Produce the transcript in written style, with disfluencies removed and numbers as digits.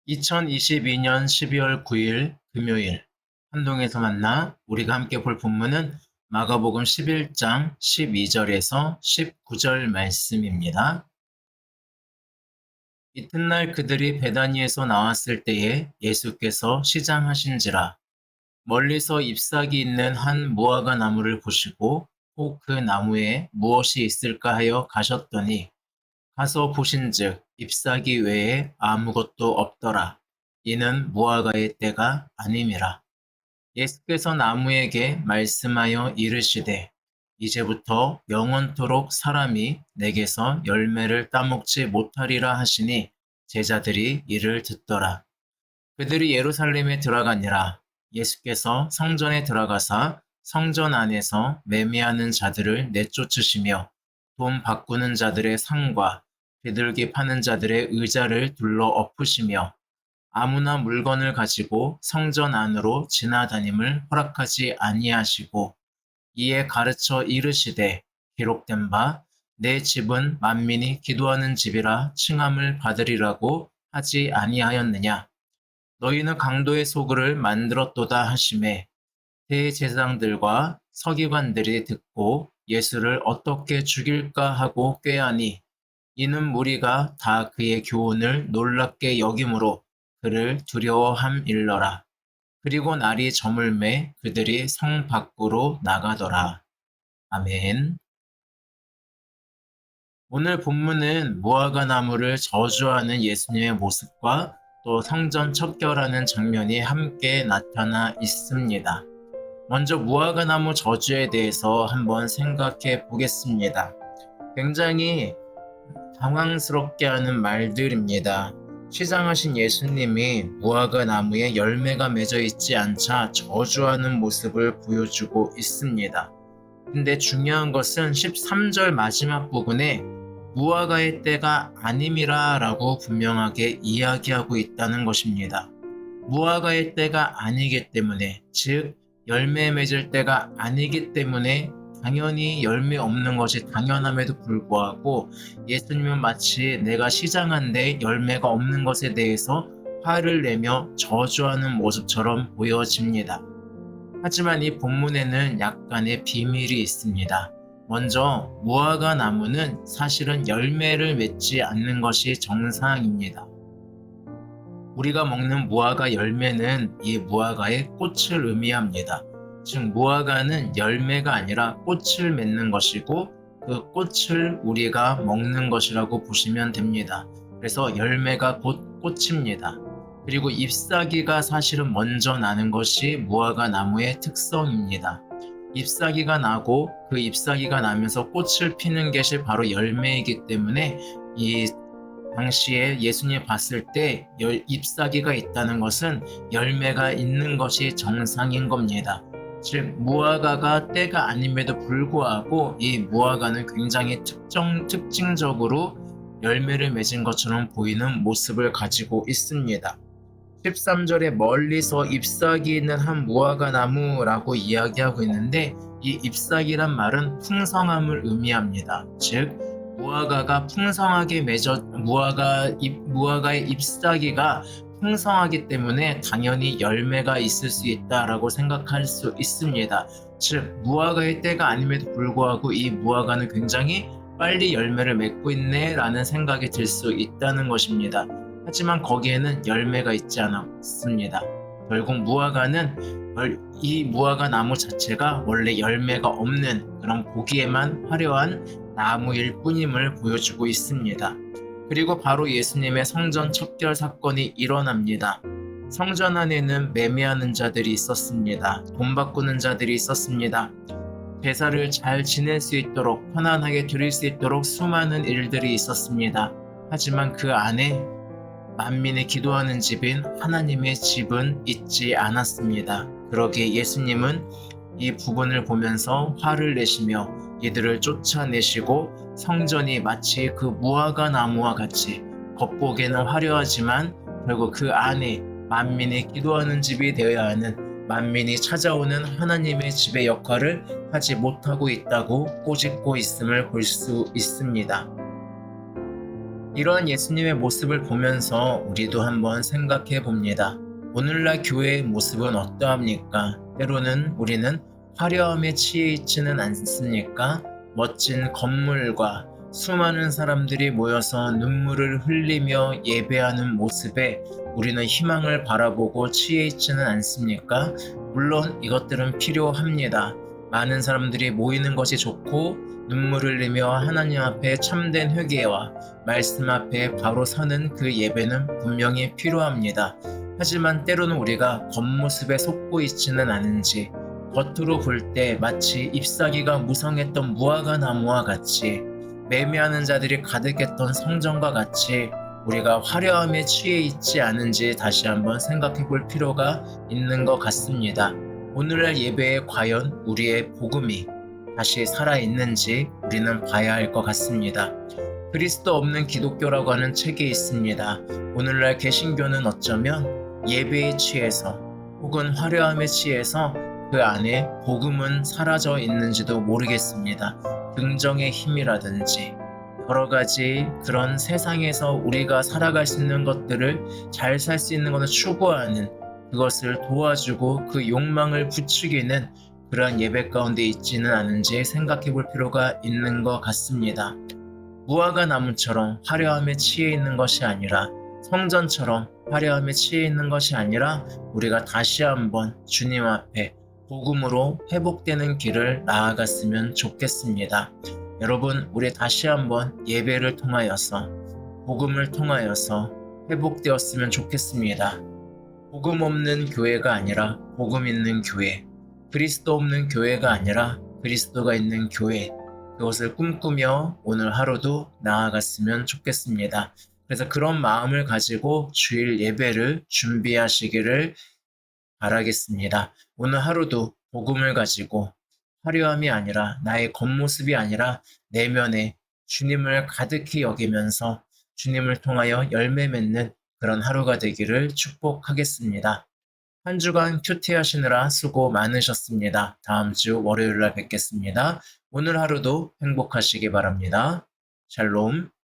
2022년 12월 9일 금요일 한동에서 만나 우리가 함께 볼 본문은 마가복음 11장 12절에서 19절 말씀입니다. 이튿날 그들이 베다니에서 나왔을 때에 예수께서 시장하신지라 멀리서 잎사귀 있는 한 무화과 나무를 보시고 혹 그 나무에 무엇이 있을까 하여 가셨더니 가서 보신즉 잎사귀 외에 아무것도 없더라. 이는 무화과의 때가 아님이라. 예수께서 나무에게 말씀하여 이르시되 이제부터 영원토록 사람이 내게서 열매를 따먹지 못하리라 하시니 제자들이 이를 듣더라. 그들이 예루살렘에 들어가니라. 예수께서 성전에 들어가사 성전 안에서 매매하는 자들을 내쫓으시며 돈 바꾸는 자들의 상과 비둘기 파는 자들의 의자를 둘러 엎으시며 아무나 물건을 가지고 성전 안으로 지나다님을 허락하지 아니하시고 이에 가르쳐 이르시되 기록된 바 내 집은 만민이 기도하는 집이라 칭함을 받으리라고 하지 아니하였느냐. 너희는 강도의 소굴을 만들었도다 하시매 대제사장들과 서기관들이 듣고 예수를 어떻게 죽일까 하고 꾀하니 이는 무리가 다 그의 교훈을 놀랍게 여김으로 그를 두려워함일러라. 그리고 날이 저물매 그들이 성 밖으로 나가더라. 아멘. 오늘 본문은 무화과 나무를 저주하는 예수님의 모습과 또 성전 척결하는 장면이 함께 나타나 있습니다. 먼저 무화과 나무 저주에 대해서 한번 생각해 보겠습니다. 굉장히 당황스럽게 하는 말들입니다. 시장하신 예수님이 무화과 나무에 열매가 맺어 있지 않자 저주하는 모습을 보여주고 있습니다. 근데 중요한 것은 13절 마지막 부분에 무화과의 때가 아님이라 라고 분명하게 이야기하고 있다는 것입니다. 무화과의 때가 아니기 때문에, 즉 열매 맺을 때가 아니기 때문에 당연히 열매 없는 것이 당연함에도 불구하고 예수님은 마치 내가 시장한데 열매가 없는 것에 대해서 화를 내며 저주하는 모습처럼 보여집니다. 하지만 이 본문에는 약간의 비밀이 있습니다. 먼저 무화과 나무는 사실은 열매를 맺지 않는 것이 정상입니다. 우리가 먹는 무화과 열매는 이 무화과의 꽃을 의미합니다. 즉 무화과는 열매가 아니라 꽃을 맺는 것이고 그 꽃을 우리가 먹는 것이라고 보시면 됩니다. 그래서 열매가 곧 꽃입니다. 그리고 잎사귀가 사실은 먼저 나는 것이 무화과 나무의 특성입니다. 잎사귀가 나고 그 잎사귀가 나면서 꽃을 피는 것이 바로 열매이기 때문에 이 당시에 예수님 봤을 때 잎사귀가 있다는 것은 열매가 있는 것이 정상인 겁니다. 즉 무화과가 때가 아님에도 불구하고 이 무화과는 굉장히 특징적으로 열매를 맺은 것처럼 보이는 모습을 가지고 있습니다. 13절에 멀리서 잎사귀 있는 한 무화과 나무라고 이야기하고 있는데 이 잎사귀란 말은 풍성함을 의미합니다. 즉 무화과가 풍성하게 무화과의 잎사귀가 풍성하기 때문에 당연히 열매가 있을 수 있다라고 생각할 수 있습니다. 즉 무화과의 때가 아님에도 불구하고 이 무화과는 굉장히 빨리 열매를 맺고 있네 라는 생각이 들 수 있다는 것입니다. 하지만 거기에는 열매가 있지 않았습니다. 결국 이 무화과 나무 자체가 원래 열매가 없는 그런 보기에만 화려한 나무일 뿐임을 보여주고 있습니다. 그리고 바로 예수님의 성전 척결 사건이 일어납니다. 성전 안에는 매매하는 자들이 있었습니다. 돈 바꾸는 자들이 있었습니다. 제사를 잘 지낼 수 있도록 편안하게 드릴 수 있도록 수많은 일들이 있었습니다. 하지만 그 안에 만민이 기도하는 집인 하나님의 집은 있지 않았습니다. 그러기에 예수님은 이 부분을 보면서 화를 내시며 이들을 쫓아내시고 성전이 마치 그 무화과 나무와 같이 겉보기에는 화려하지만 결국 그 안에 만민이 기도하는 집이 되어야 하는 만민이 찾아오는 하나님의 집의 역할을 하지 못하고 있다고 꼬집고 있음을 볼 수 있습니다. 이러한 예수님의 모습을 보면서 우리도 한번 생각해 봅니다. 오늘날 교회의 모습은 어떠합니까? 때로는 우리는 화려함에 취해 있지는 않습니까? 멋진 건물과 수많은 사람들이 모여서 눈물을 흘리며 예배하는 모습에 우리는 희망을 바라보고 취해 있지는 않습니까? 물론 이것들은 필요합니다. 많은 사람들이 모이는 것이 좋고 눈물을 흘리며 하나님 앞에 참된 회개와 말씀 앞에 바로 서는 그 예배는 분명히 필요합니다. 하지만 때로는 우리가 겉모습에 속고 있지는 않은지 겉으로 볼 때 마치 잎사귀가 무성했던 무화과 나무와 같이 매매하는 자들이 가득했던 성전과 같이 우리가 화려함에 취해 있지 않은지 다시 한번 생각해 볼 필요가 있는 것 같습니다. 오늘날 예배에 과연 우리의 복음이 다시 살아있는지 우리는 봐야 할 것 같습니다. 그리스도 없는 기독교라고 하는 책이 있습니다. 오늘날 개신교는 어쩌면 예배에 취해서 혹은 화려함에 취해서 그 안에 복음은 사라져 있는지도 모르겠습니다. 긍정의 힘이라든지 여러 가지 그런 세상에서 우리가 살아갈 수 있는 것들을 잘 살 수 있는 것을 추구하는 그것을 도와주고 그 욕망을 부추기는 그러한 예배 가운데 있지는 않은지 생각해 볼 필요가 있는 것 같습니다. 무화과 나무처럼 화려함에 취해 있는 것이 아니라 성전처럼 화려함에 취해 있는 것이 아니라 우리가 다시 한번 주님 앞에 복음으로 회복되는 길을 나아갔으면 좋겠습니다. 여러분, 우리 다시 한번 예배를 통하여서 복음을 통하여서 회복되었으면 좋겠습니다. 복음 없는 교회가 아니라 복음 있는 교회, 그리스도 없는 교회가 아니라 그리스도가 있는 교회, 그것을 꿈꾸며 오늘 하루도 나아갔으면 좋겠습니다. 그래서 그런 마음을 가지고 주일 예배를 준비하시기를 바라겠습니다. 오늘 하루도 복음을 가지고 화려함이 아니라 나의 겉모습이 아니라 내면에 주님을 가득히 여기면서 주님을 통하여 열매 맺는 그런 하루가 되기를 축복하겠습니다. 한 주간 큐티하시느라 수고 많으셨습니다. 다음 주 월요일 날 뵙겠습니다. 오늘 하루도 행복하시기 바랍니다. 샬롬.